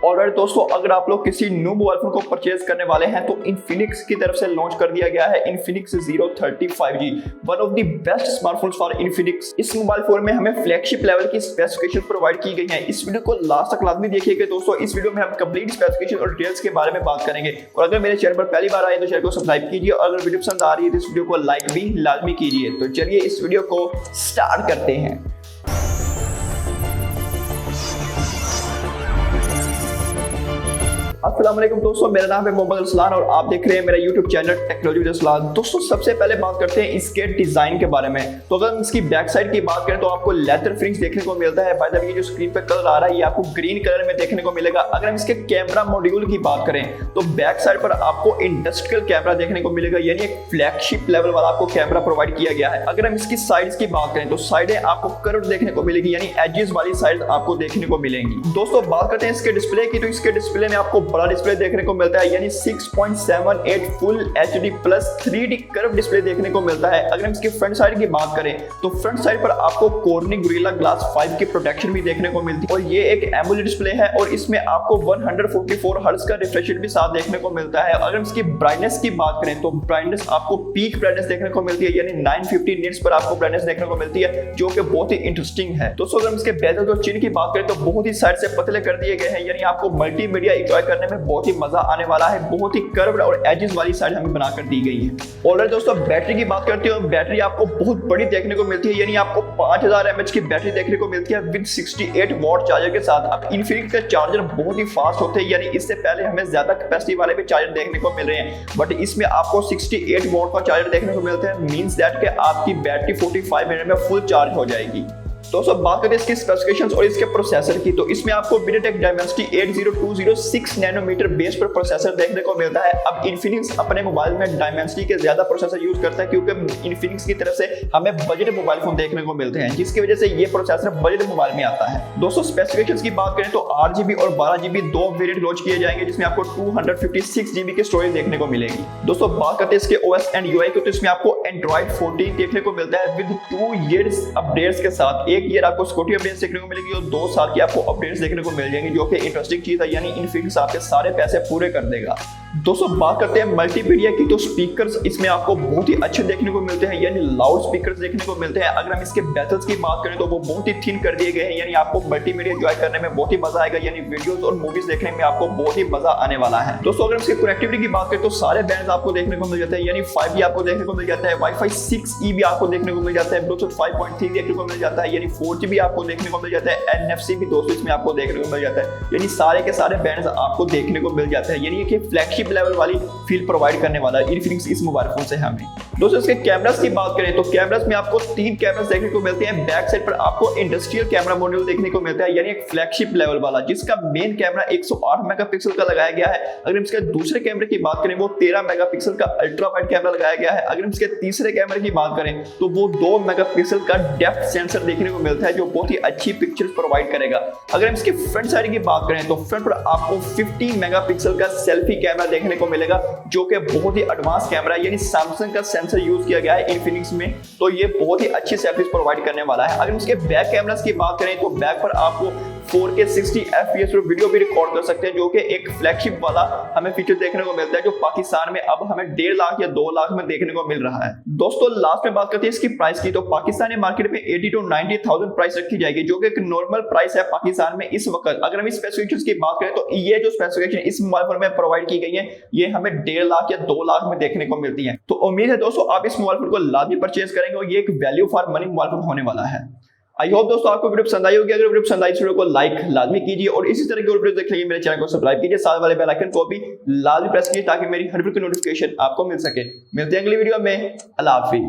और दोस्तों अगर आप लोग किसी न्यू मोबाइल फोन को परचेज करने वाले हैं तो इन्फिनिक्स की तरफ से लॉन्च कर दिया गया है Infinix Zero 30 5G, one of the best smartphones for Infinix. इस मोबाइल फोन में हमें फ्लैगशिप लेवल की स्पेसिफिकेशन प्रोवाइड की गई है। इस वीडियो को लास्ट तक लाजमी देखिएगा दोस्तों। इस वीडियो में हम कंप्लीट स्पेसिफिकेशन और डिटेल्स के बारे में बात करेंगे। और अगर मेरे चैनल पर पहली बार आए तो चैनल को सब्सक्राइब कीजिए और अगर वीडियो पसंद आ रही है तो इस वीडियो को लाइक भी लाजमी कीजिए। तो चलिए इस वीडियो को स्टार्ट करते हैं। अस्सलाम वालेकुम दोस्तों, मेरा नाम है मोहम्मद अरसलान और आप देख रहे हैं मेरा YouTube channel technology with Arsalan. दोस्तों सबसे पहले बात करते हैं इसके डिजाइन के बारे में। तो अगर हम इसकी बैक साइड की बात करें तो आपको लेदर फिनिश देखने को मिलता है। बाय द वे ये जो स्क्रीन पे कलर आ रहा है ये आपको ग्रीन कलर में देखने को मिलेगा। अगर हम इसके कैमरा मॉड्यूल की बात करें तो बैक साइड पर आपको इंडस्ट्रियल कैमरा देखने को मिलेगा, यानी एक फ्लैगशिप लेवल वाला आपको कैमरा प्रोवाइड किया गया है। अगर हम इसकी साइड्स की बात करें तो साइडें आपको कर्व देखने को मिलेगी, यानी एजेस वाली साइड आपको देखने को मिलेंगी। दोस्तों बात करते हैं इसके डिस्प्ले की, तो इसके डिस्प्ले में आपको बड़ा डिस्प्ले देखने को मिलता है, यानी 6.78 full HD plus 3D curve display देखने को मिलता है। अगर हम इसकी फ्रंट साइड की बात करें तो फ्रंट साइड पर आपको कॉर्निंग गोरिल्ला ग्लास 5 की प्रोटेक्शन भी देखने को मिलती है और ये एक एमोलेड डिस्प्ले है और इसमें आपको 144 हर्ट्ज का रिफ्रेश रेट भी साथ देखने को मिलता है। अगर हम इसकी ब्राइटनेस की बात करें तो ब्राइटनेस आपको पीक ब्राइटनेस देखने को मिलती है, यानी 950 निट्स पर आपको ब्राइटनेस देखने को मिलती है, जो कि बहुत ही इंटरेस्टिंग है। दोस्तों अगर हम इसके बेजल और चिन की बात करें तो बहुत ही साइड से पतले कर दिए गए हैं, यानी आपको मल्टीमीडिया एंजॉय करने में बहुत ही मजा आने वाला है। बहुत ही कर्व्ड और एजेस वाली साइड हमें बनाकर दी गई है। और दोस्तों बैटरी की बात करते हो, बैटरी आपको बहुत बड़ी देखने को मिलती है, यानी आपको 5000 mAh की बैटरी देखने को मिलती है विद 68 वॉट चार्जर के साथ। अब इन्फिनिक्स के चार्जर बहुत ही फास्ट होते हैं, यानी इससे पहले हमें ज्यादा कैपेसिटी वाले भी चार्जर देखने को मिल रहे हैं, बट इसमें आपको 68 वॉट का चार्जर देखने को मिलता है। मींस दैट कि आपकी बैटरी 45 मिनट में फुल चार्ज हो जाएगी। दोस्तों बात करें इसकी स्पेसिफिकेशंस और इसके प्रोसेसर की, तो इसमें आपको MediaTek Dimensity 80206 नैनोमीटर बेस पर प्रोसेसर देखने को मिलता है। अब इन्फिनिक्स अपने मोबाइल में Dimensity के ज्यादा प्रोसेसर यूज करता है क्योंकि इन्फिनिक्स की तरफ से हमें बजट मोबाइल फोन देखने को मिलते हैं, जिसकी वजह से ये प्रोसेसर बजट मोबाइल में आता है। दोस्तों स्पेसिफिकेशंस की बात करें तो 8GB और 12GB दो वेरिएंट लॉन्च किए जाएंगे, जिसमें आपको 256GB की स्टोरेज देखने को मिलेगी। दोस्तों बात करते हैं इसके OS एंड UI की, तो इसमें आपको Android 14 देखने को मिलता है विद 2 years अपडेट्स के साथ। एक ईयर आपको सिक्योरिटी अपडेट्स देखने को मिलेगी और 2 साल की आपको अपडेट्स देखने को मिल जाएंगी, जो कि इंटरेस्टिंग चीज है, यानी इन्फिनिक्स आपके सारे पैसे पूरे कर देगा। दोस्तों बात करते हैं मल्टीमीडिया की, तो स्पीकर्स इसमें आपको बहुत ही अच्छे देखने को मिलते हैं, यानी लाउड स्पीकर्स देखने को मिलते हैं। अगर हम इसके बेजल्स की बात करें तो वो बहुत ही थिन कर दिए गए हैं, यानी आपको मल्टीमीडिया एंजॉय करने में बहुत ही मजा आएगा, यानी वीडियोस और मूवीज देखने में आपको बहुत ही मजा आने वाला है। दोस्तों अगर इसकी कनेक्टिविटी की बात करें तो सारे बैंड्स आपको देखने को मिल जाते हैं, यानी 5G आपको देखने को मिल जाता है, Wi-Fi 6E भी आपको देखने को मिल जाता है, Bluetooth 5.3 देखने को मिल जाता है, यानी 4G भी आपको देखने को मिल जाता है, NFC भी दोस्तों इसमें आपको देखने को मिल जाता है, यानी सारे के सारे बैंड्स आपको देखने को मिल जाते हैं, यानी कि फ्लैगशिप लेवल वाली फील प्रोवाइड करने वाला है इन्फिनिक्स इस मोबाइल फोन से हमें। दोस्तों इसके कैमरास की बात करें तो कैमरास में आपको 3 कैमरास देखने को मिलते हैं। बैक साइड पर आपको इंडस्ट्रियल कैमरा मॉड्यूल देखने को मिलता है, यानी एक फ्लैगशिप लेवल वाला, जिसका मेन कैमरा 108 मेगापिक्सल का लगाया गया है। अगर इसके दूसरे कैमरे की बात करें वो 13 मेगापिक्सल का अल्ट्रा वाइड कैमरा लगाया गया है। अगर इसके तीसरे कैमरे की बात करें तो वो 2 मेगापिक्सल का डेप्थ सेंसर देखने को मिलता है, जो बहुत ही अच्छी पिक्चर्स प्रोवाइड करेगा। अगर हम इसके फ्रंट साइड की बात करें तो फ्रंट पर आपको 50 मेगापिक्सल का सेल्फी कैमरा देखने को मिलेगा, जो कि बहुत ही एडवांस कैमरा है, यानी सैमसंग का सेंसर यूज किया गया है इन्फिनिक्स में, तो ये बहुत ही अच्छी सेल्फीज प्रोवाइड करने वाला है। अगर इसके बैक कैमरास की बात करें तो बैक पर आपको 4K 60 FPS पर वीडियो भी रिकॉर्ड कर सकते हैं, जो कि एक फ्लैगशिप वाला हमें फीचर देखने को मिलता है, जो पाकिस्तान में अब हमें 1.5 लाख या 2 लाख में देखने को मिल रहा है। दोस्तों लास्ट में बात करते हैं इसकी प्राइस की, तो पाकिस्तानी मार्केट में 80 to 90,000 प्राइस रखी जाएगी, जो कि एक नॉर्मल प्राइस है पाकिस्तान में इस वक्त। अगर हम इस स्पेसिफिकेशंस की बात करें तो ये जो स्पेसिफिकेशन इस मोबाइल फोन में प्रोवाइड की गई है ये हमें 1.5 लाख या 2 लाख में देखने को मिलती है। तो उम्मीद है दोस्तों आप इस मोबाइल फोन को लाजमी परचेज करेंगे और ये एक value for money mobile phone होने वाला है। आई होप दोस्तों आपको वीडियो पसंद आई होगी। अगर वीडियो पसंद आई तो वीडियो को लाइक लाजमी कीजिए और इसी तरह की और वीडियो देखने के लिए मेरे चैनल को सब्सक्राइब कीजिए, साथ वाले बेल आइकन को भी लाजमी प्रेस कीजिए ताकि मेरी हर वीडियो की नोटिफिकेशन आपको मिल सके। मिलते हैं अगली वीडियो में। अल्लाह हाफिज़।